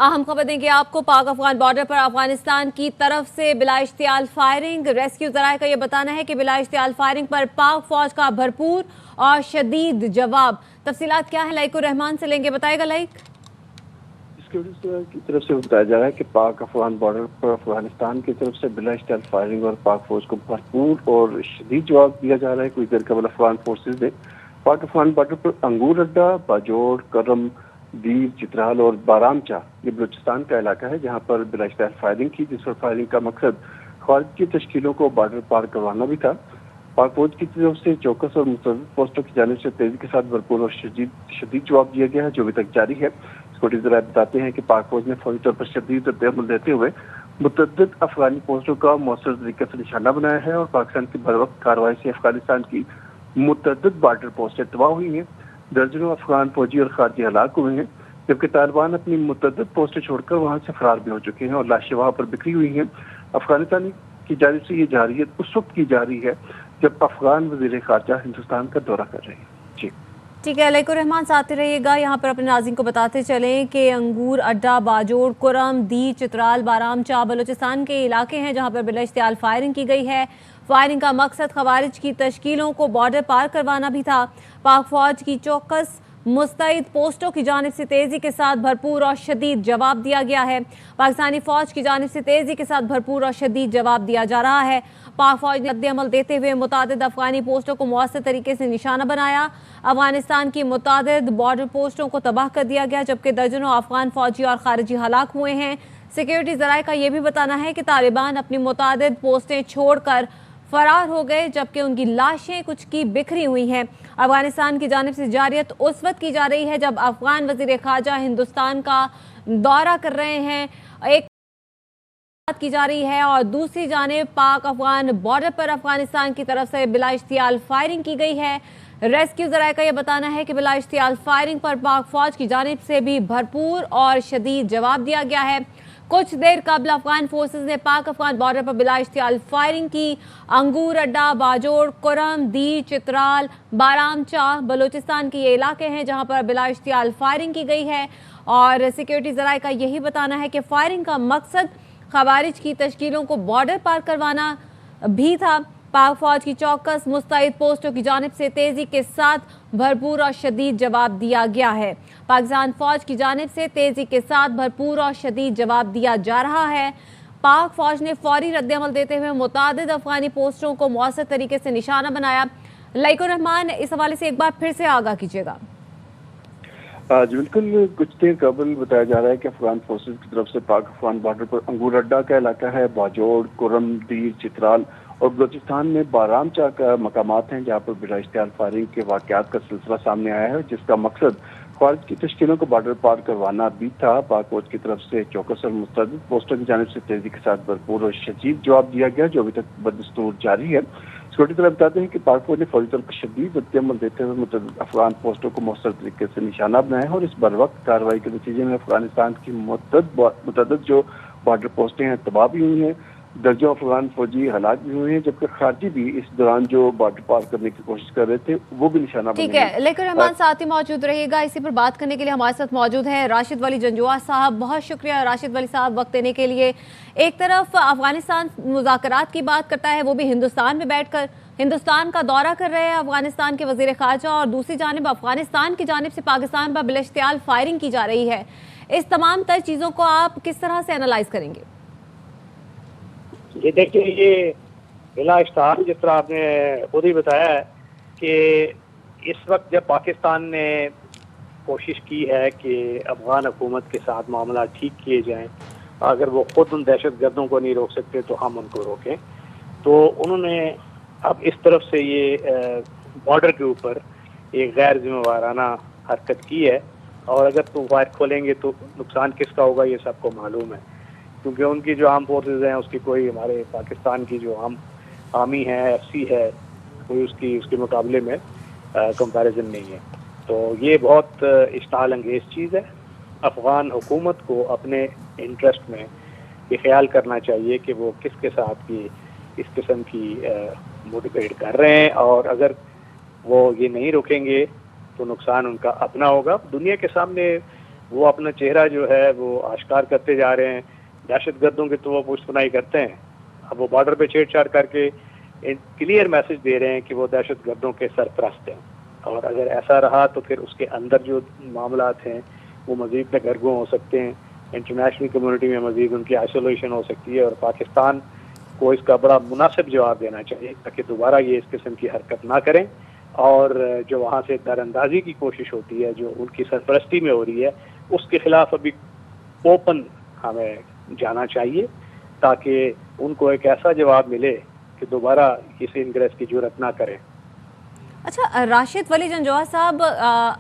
अहम खबर देंगे आपको। पाक अफगान बॉर्डर पर अफगानिस्तान की तरफ से बिला इश्तियाल फायरिंग। रेस्क्यू जराये का यह बताना है कि बिला इश्तियाल फायरिंग पर पाक फौज का भरपूर और शदीद जवाब। तफसीलात क्या है, लाइक रहमान से लेंगे, बताएगा लाइक। सिक्योरिटी की तरफ से बताया जा रहा है कि पाक अफगान बॉर्डर पर अफगानिस्तान की तरफ से बिला इश्तियाल फायरिंग और पाक फौज को भरपूर और शदीद जवाब दिया जा रहा है। कुछ देर कबल अफगान फोर्सेज ने पाक अफगान बॉर्डर पर अंगूर अड्डा, बाजोड़, करम, दीर, चित्राल और बारामचा, ये बलूचिस्तान का इलाका है, जहां पर बिला इश्तियाल फायरिंग की, जिस पर फायरिंग का मकसद खारिज की तश्कीलों को बॉर्डर पार करवाना भी था। पाक फौज की तरफ से चौकस और मुतअद्दिद पोस्टों की जानिब से तेजी के साथ भरपूर और शदीद जवाब दिया गया है, जो अभी तक जारी है। सिक्योरिटी जराये बताते हैं कि पाक फौज ने फौरी तौर पर शदीद रद्द-ए-अमल देते हुए मुतअद्दिद अफगानी पोस्टों का मौसर तरीके से निशाना बनाया है और पाकिस्तान की बरवक्त कार्रवाई से अफगानिस्तान की मुतअद्दिद बॉर्डर पोस्टें तबाह हुई हैं। दर्जनों अफगान फौजी और खारजी हलाक हुए हैं, जबकि तालिबान अपनी मुतअद्दिद पोस्टें छोड़कर वहां से फरार भी हो चुके हैं और लाशें वहां पर बिखरी हुई हैं। अफगानिस्तान की जानिब से ये जारियत उस वक्त की जारी है जब अफगान वजीर खारजा हिंदुस्तान का दौरा कर रहे हैं। जी ठीक है, अलैकुर रहमान साथ रहिएगा। यहाँ पर अपने नाज़रीन को बताते चलें कि अंगूर अड्डा, बाजोड़, कुरम, दी, चित्राल, बारामचा बलूचिस्तान के इलाके हैं जहाँ पर बिला इश्तियाल फायरिंग की गई है। फायरिंग का मकसद खवारिज की तश्कीलों को बॉर्डर पार करवाना भी था। पाक फौज की चौकस मुस्तैद पोस्टों की जानिब से तेज़ी के साथ भरपूर और शदीद जवाब दिया गया है। पाकिस्तानी फ़ौज की जानिब से तेज़ी के साथ भरपूर और शदीद जवाब दिया जा रहा है। पाक फौज ने रद्द-ए-अमल देते हुए मुतादिद अफगानी पोस्टों को मौसर तरीके से निशाना बनाया। अफगानिस्तान की मुतादिद बॉर्डर पोस्टों को तबाह कर दिया गया, जबकि दर्जनों अफगान फौजी और खारिजी हलाक हुए हैं। सिक्योरिटी जराये का यह भी बताना है कि तालिबान अपनी मुतादिद पोस्टें छोड़कर फरार हो गए, जबकि उनकी लाशें कुछ की बिखरी हुई हैं। अफगानिस्तान की जानिब से जारियत उस वक्त की जा रही है जब अफगान वजीर खारजा हिंदुस्तान का दौरा कर रहे हैं, एक की जा रही है, और दूसरी जानिब पाक अफगान बॉर्डर पर अफगानिस्तान की तरफ से बिला इश्तियाल फायरिंग की गई है। रेस्क्यू जराये का यह बताना है कि बिला इश्तियाल फायरिंग पर पाक फौज की जानिब से भी भरपूर और शदीद जवाब दिया गया है। कुछ देर कबल अफगान फोर्सेज ने पाक अफगान बॉर्डर पर बिला इश्तियाल फायरिंग की। अंगूर अड्डा, बाजोड़, कुरम, दी, चित्राल, बारामचा बलूचिस्तान के ये इलाके हैं जहां पर बिला इश्तियाल फायरिंग की गई है। और सिक्योरिटी जराये का यही बताना है कि फायरिंग का मकसद खवारिज की तश्कीलों को बॉर्डर पार करवाना भी था। पाक फौज की चौकस मुस्तैद पोस्टों की जानिब से तेजी के साथ भरपूर और शदीद जवाब दिया गया है। पाकिस्तान फौज की जानिब से तेजी के साथ भरपूर और शदीद जवाब दिया जा रहा है। पाक फौज ने फौरी रद्द-ए-अमल देते हुए मुतादिद अफगानी पोस्टों को मौसर तरीके से निशाना बनाया। लाइक रहमान, इस हवाले से एक बार फिर से आगाह कीजिएगा। जी बिल्कुल, कुछ देर कबल बताया जा रहा है कि अफगान फोर्सेज की तरफ से पाक अफगान बॉर्डर पर अंगूर अड्डा का इलाका है, बाजोड़, कुरम, दीर, चित्राल और बलूचिस्तान में बारामचा का मकामात हैं जहाँ पर बिला इश्तियाल फायरिंग के वाक़यात का सिलसिला सामने आया है, जिसका मकसद खारिज की तश्कीलों को बॉर्डर पार करवाना भी था। पाक फौज की तरफ से चौकस और मुस्तैद पोस्टों की जानिब से तेजी के साथ भरपूर और शदीद जवाब दिया गया, जो अभी तक बदस्तूर जारी है। सिक्योरिटी तरफ बताते हैं कि पाक फौज ने फौरी तौर पर शदीद रद्द-ए-अमल देते हुए मुतअद्दिद अफगान पोस्टों को मौसर तरीके से निशाना बनाया है और इस बरवक्त कार्रवाई के नतीजे में अफगानिस्तान की मुतअद्दिद जो बॉर्डर पोस्टें हैं तबाह भी हुई हैं, दर्जनों अफगान फौजी हलाक भी हुए हैं, जबकि खारजी भी इस दौरान जो बॉर्डर पार करने की कोशिश कर रहे थे वो भी निशाना बने। ठीक है, लेकिन रहमान साथ ही मौजूद रहिएगा। इसी पर बात करने के लिए हमारे साथ मौजूद हैं राशिद वली जंजुआ साहब। बहुत शुक्रिया राशिद वली साहब वक्त देने के लिए। एक तरफ अफगानिस्तान मुज़ाकरात की बात करता है, वो भी हिंदुस्तान में बैठकर हिंदुस्तान का दौरा कर रहे हैं अफगानिस्तान के वजीर खारजा, और दूसरी जानिब अफगानिस्तान की जानिब से पाकिस्तान पर बिला इश्तियाल फायरिंग की जा रही है। इस तमाम तर चीज़ों को आप किस तरह से एनालाइज करेंगे? ये देखिए, ये बिला इश्तियाल जिस तरह आपने खुद ही बताया है कि इस वक्त जब पाकिस्तान ने कोशिश की है कि अफगान हुकूमत के साथ मामला ठीक किए जाएं, अगर वो खुद उन दहशत गर्दों को नहीं रोक सकते तो हम उनको रोकें, तो उन्होंने अब इस तरफ से ये बॉर्डर के ऊपर एक गैर जिम्मेवाराना हरकत की है। और अगर तो फायर खोलेंगे तो नुकसान किसका होगा ये सबको मालूम है, क्योंकि उनकी जो आर्म फोर्सेज हैं उसकी कोई हमारे पाकिस्तान की जो आर्मी है, FC है, कोई उसके मुकाबले में कंपैरिजन नहीं है। तो ये बहुत इश्ताल अंगेज चीज़ है। अफगान हुकूमत को अपने इंटरेस्ट में ये ख्याल करना चाहिए कि वो किसके साथ की इस किस्म की मोटिवेट कर रहे हैं, और अगर वो ये नहीं रुकेंगे तो नुकसान उनका अपना होगा। दुनिया के सामने وہ اپنا چہرہ جو ہے وہ آشکار کرتے جا رہے ہیں. دہشت گردوں کی تو وہ پشت پناہی کرتے ہیں. اب وہ بارڈر پہ چھیڑ چھاڑ کر کے کلیئر میسج دے رہے ہیں کہ وہ دہشت گردوں کے سرپرست ہیں. اور اگر ایسا رہا تو پھر اس کے اندر جو معاملات ہیں وہ مزید گرگوں ہو سکتے ہیں. انٹرنیشنل کمیونٹی میں مزید ان کی آئسولیشن ہو سکتی ہے, اور پاکستان کو اس کا بڑا مناسب جواب دینا چاہیے تاکہ دوبارہ یہ اس قسم کی حرکت نہ کریں. اور جو وہاں سے در اندازی کی کوشش ہوتی ہے جو ان کی سرپرستی میں ہو رہی ہے, اس کے خلاف ابھی اوپن ہمیں جانا چاہیے تاکہ ان کو ایک ایسا جواب ملے کہ دوبارہ کسی انگریز کی جرات نہ کریں. اچھا راشد ولی جنجوعہ صاحب,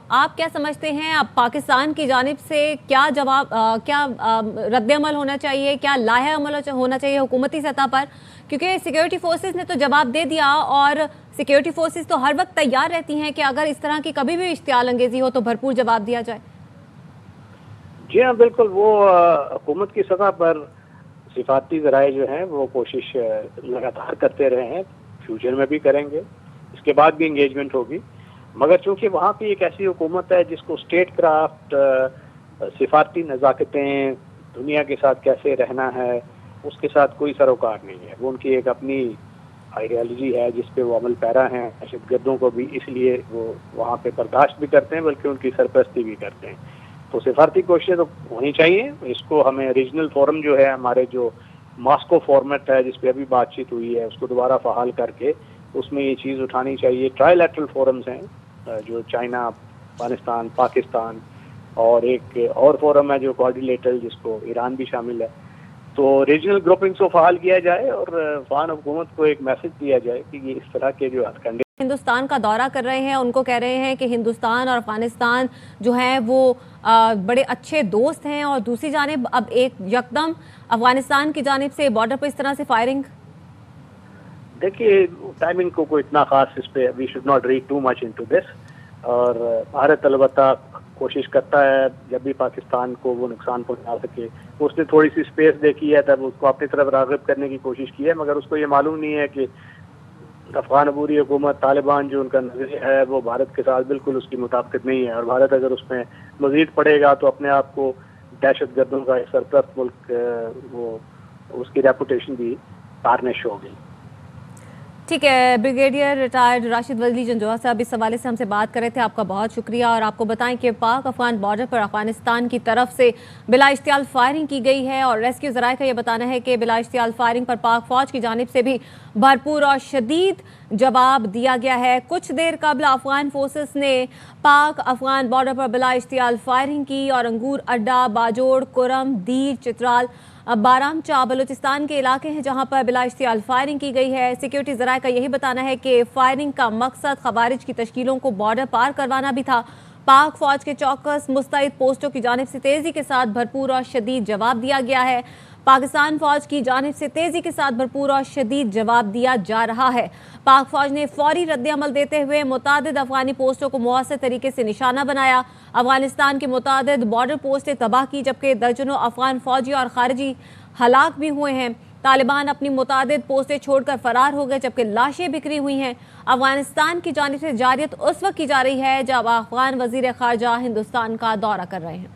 آپ کیا سمجھتے ہیں اب پاکستان کی جانب سے کیا جواب, کیا رد عمل ہونا چاہیے, کیا لاحہ عمل ہونا چاہیے حکومتی سطح پر؟ کیونکہ سیکیورٹی فورسز نے تو جواب دے دیا, اور سیکیورٹی فورسز تو ہر وقت تیار رہتی ہیں کہ اگر اس طرح کی کبھی بھی اشتعال انگیزی ہو تو بھرپور جواب دیا جائے. جی ہاں بالکل, وہ حکومت کی سطح پر سفارتی ذرائع جو ہیں وہ کوشش لگاتار کرتے رہے ہیں, فیوچر میں بھی کریں گے, اس کے بعد بھی انگیجمنٹ ہوگی. مگر چونکہ وہاں پہ ایک ایسی حکومت ہے جس کو اسٹیٹ کرافٹ, سفارتی نزاکتیں, دنیا کے ساتھ کیسے رہنا ہے, اس کے ساتھ کوئی سروکار نہیں ہے. وہ ان کی ایک اپنی آئیڈیالوجی ہے جس پہ وہ عمل پیرا ہیں. دہشت گردوں کو بھی اس لیے وہ وہاں پہ برداشت بھی کرتے ہیں بلکہ ان کی سرپرستی بھی کرتے ہیں. تو سفارتی کوششیں تو ہونی چاہیے. اس کو ہمیں ریجنل فورم جو ہے, ہمارے جو ماسکو فارمیٹ ہے جس پہ ابھی بات چیت ہوئی ہے, اس کو دوبارہ فعال کر کے اس میں یہ چیز اٹھانی چاہیے. ٹرائی لیٹرل فورمز ہیں جو چائنا, افغانستان, پاکستان, اور ایک اور فورم ہے جو کوآرڈینیٹر جس کو ایران بھی شامل ہے. تو ریجنل گروپنگز کو فعال کیا جائے اور افغان حکومت کو ایک میسج دیا جائے کہ یہ اس طرح کے جو ہتھ کنڈے ہندوستان کا دورہ کر رہے ہیں, ان کو کہہ رہے ہیں کہ ہندوستان اور افغانستان جو ہیں وہ بڑے اچھے دوست ہیں, اور دوسری جانب اب ایک یکدم افغانستان کی جانب سے بارڈر پر اس طرح سے فائرنگ. دیکھیے ٹائمنگ کو کوئی اتنا خاص اس پہ we should not read too much into this. اور بھارت البتہ کوشش کرتا ہے جب بھی پاکستان کو وہ نقصان پہنچا سکے. اس نے تھوڑی سی اسپیس دیکھی ہے تب اس کو اپنی طرف راغب کرنے کی کوشش کی ہے, مگر اس کو یہ معلوم نہیں ہے کہ افغان عبوری حکومت, طالبان جو ان کا نظریہ ہے وہ بھارت کے ساتھ بالکل اس کی مطابقت نہیں ہے, اور بھارت اگر اس میں مزید پڑے گا تو اپنے آپ کو دہشت گردوں کا ایک سرپرست ملک, وہ اس کی ریپوٹیشن بھی تارنش ہوگی. ٹھیک ہے, بریگیڈیئر ریٹائرڈ راشد ولی جنجوعہ صاحب اس حوالے سے ہم سے بات کر رہے تھے. آپ کا بہت شکریہ. اور آپ کو بتائیں کہ پاک افغان بارڈر پر افغانستان کی طرف سے بلا اشتعال فائرنگ کی گئی ہے, اور ریسکیو ذرائع کا یہ بتانا ہے کہ بلا اشتعال فائرنگ پر پاک فوج کی جانب سے بھی بھرپور اور شدید جواب دیا گیا ہے. کچھ دیر قبل افغان فورسز نے پاک افغان بارڈر پر بلا اشتعال فائرنگ کی, اور انگور اڈا, باجوڑ, کرم, دیر, چترال, بارام چا بلوچستان کے علاقے ہیں جہاں پر بلا اشتعال فائرنگ کی گئی ہے. سیکیورٹی ذرائع کا یہی بتانا ہے کہ فائرنگ کا مقصد خوارج کی تشکیلوں کو بارڈر پار کروانا بھی تھا. پاک فوج کے چوکس مستعد پوسٹوں کی جانب سے تیزی کے ساتھ بھرپور اور شدید جواب دیا گیا ہے. پاکستان فوج کی جانب سے تیزی کے ساتھ بھرپور اور شدید جواب دیا جا رہا ہے. پاک فوج نے فوری رد عمل دیتے ہوئے متعدد افغانی پوسٹوں کو مؤثر طریقے سے نشانہ بنایا. افغانستان کے متعدد بارڈر پوسٹیں تباہ کی, جبکہ درجنوں افغان فوجی اور خارجی ہلاک بھی ہوئے ہیں. طالبان اپنی متعدد پوسٹیں چھوڑ کر فرار ہو گئے, جبکہ لاشیں بکھری ہوئی ہیں. افغانستان کی جانب سے جارحیت اس وقت کی جا رہی ہے جب افغان وزیر خارجہ ہندوستان کا دورہ کر رہے ہیں.